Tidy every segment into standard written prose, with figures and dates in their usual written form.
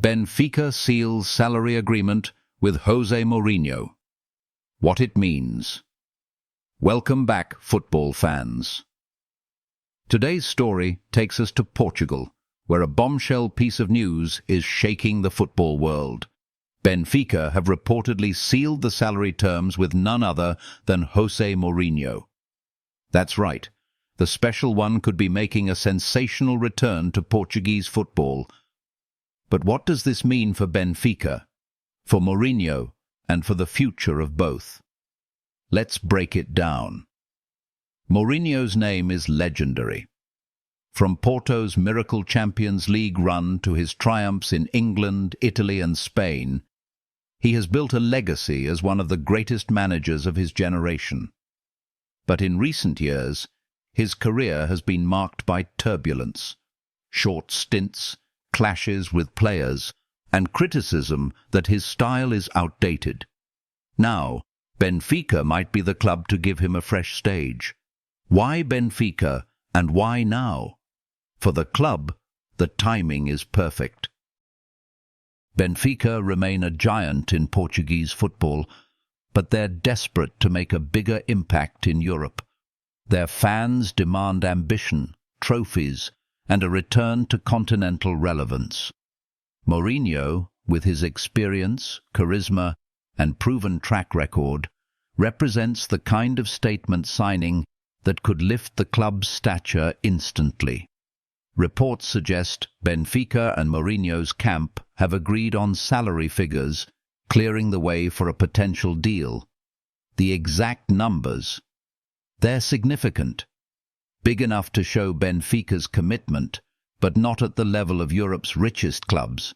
Benfica seals salary agreement with José Mourinho. What it means. Welcome back, football fans. Today's story takes us to Portugal, where a bombshell piece of news is shaking the football world. Benfica have reportedly sealed the salary terms with none other than José Mourinho. That's right, the special one could be making a sensational return to Portuguese football. But what does this mean for Benfica, for Mourinho, and for the future of both? Let's break it down. Mourinho's name is legendary. From Porto's miracle Champions League run to his triumphs in England, Italy and Spain, he has built a legacy as one of the greatest managers of his generation. But in recent years, his career has been marked by turbulence, short stints, clashes with players, and criticism that his style is outdated. Now, Benfica might be the club to give him a fresh stage. Why Benfica, and why now? For the club, the timing is perfect. Benfica remain a giant in Portuguese football, but they're desperate to make a bigger impact in Europe. Their fans demand ambition, trophies, and a return to continental relevance. Mourinho, with his experience, charisma, and proven track record, represents the kind of statement signing that could lift the club's stature instantly. Reports suggest Benfica and Mourinho's camp have agreed on salary figures, clearing the way for a potential deal. The exact numbers, they're significant. Big enough to show Benfica's commitment, but not at the level of Europe's richest clubs.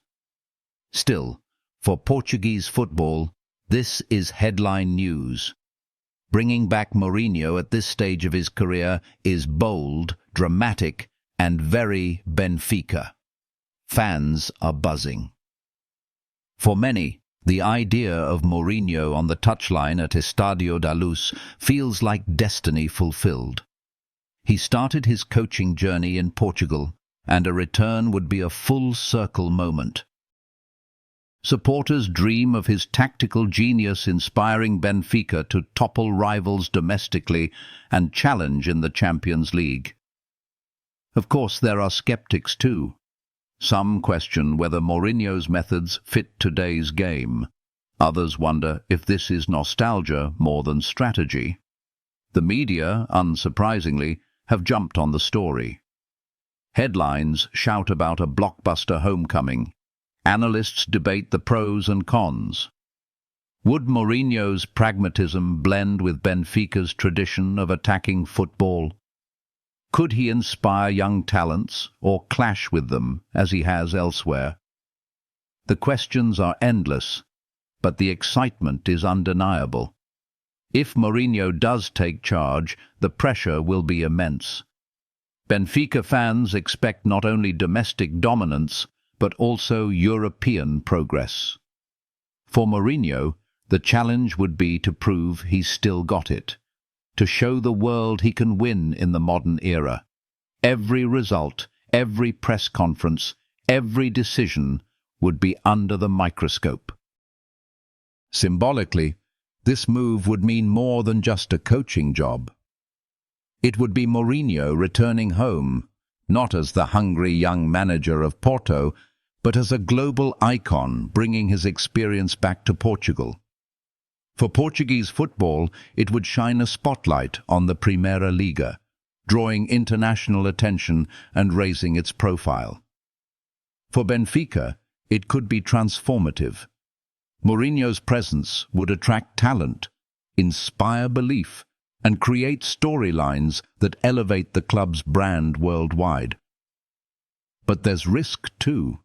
Still, for Portuguese football, this is headline news. Bringing back Mourinho at this stage of his career is bold, dramatic, and very Benfica. Fans are buzzing. For many, the idea of Mourinho on the touchline at Estádio da Luz feels like destiny fulfilled. He started his coaching journey in Portugal, and a return would be a full-circle moment. Supporters dream of his tactical genius inspiring Benfica to topple rivals domestically and challenge in the Champions League. Of course, there are skeptics too. Some question whether Mourinho's methods fit today's game. Others wonder if this is nostalgia more than strategy. The media, unsurprisingly, have jumped on the story. Headlines shout about a blockbuster homecoming. Analysts debate the pros and cons. Would Mourinho's pragmatism blend with Benfica's tradition of attacking football? Could he inspire young talents or clash with them as he has elsewhere? The questions are endless, but the excitement is undeniable. If Mourinho does take charge, the pressure will be immense. Benfica fans expect not only domestic dominance, but also European progress. For Mourinho, the challenge would be to prove he's still got it, to show the world he can win in the modern era. Every result, every press conference, every decision would be under the microscope. Symbolically, this move would mean more than just a coaching job. It would be Mourinho returning home, not as the hungry young manager of Porto, but as a global icon bringing his experience back to Portugal. For Portuguese football, it would shine a spotlight on the Primeira Liga, drawing international attention and raising its profile. For Benfica, it could be transformative. Mourinho's presence would attract talent, inspire belief, and create storylines that elevate the club's brand worldwide. But there's risk too.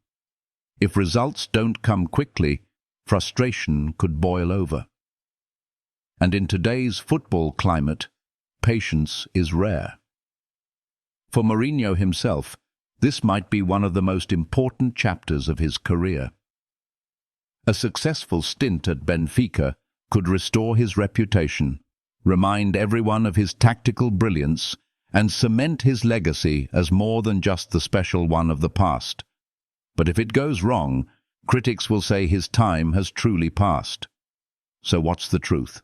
If results don't come quickly, frustration could boil over. And in today's football climate, patience is rare. For Mourinho himself, this might be one of the most important chapters of his career. A successful stint at Benfica could restore his reputation, remind everyone of his tactical brilliance, and cement his legacy as more than just the special one of the past. But if it goes wrong, Critics will say his time has truly passed. So what's the truth?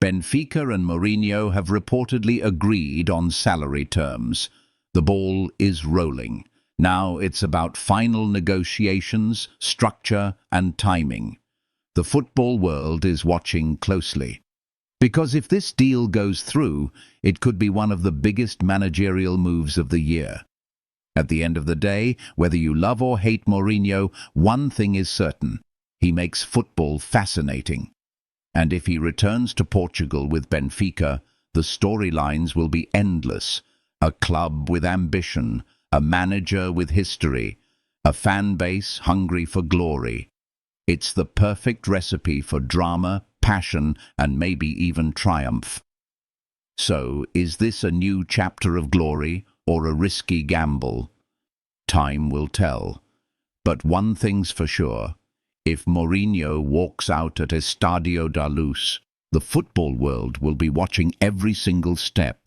Benfica and Mourinho have reportedly agreed on salary terms. The ball is rolling. Now it's about final negotiations, structure and timing. The football world is watching closely. Because if this deal goes through, it could be one of the biggest managerial moves of the year. At the end of the day, whether you love or hate Mourinho, one thing is certain: he makes football fascinating. And if he returns to Portugal with Benfica, the storylines will be endless. A club with ambition, a manager with history, a fan base hungry for glory. It's the perfect recipe for drama, passion, and maybe even triumph. So, is this a new chapter of glory or a risky gamble? Time will tell. But one thing's for sure: if Mourinho walks out at Estadio da Luz, the football world will be watching every single step.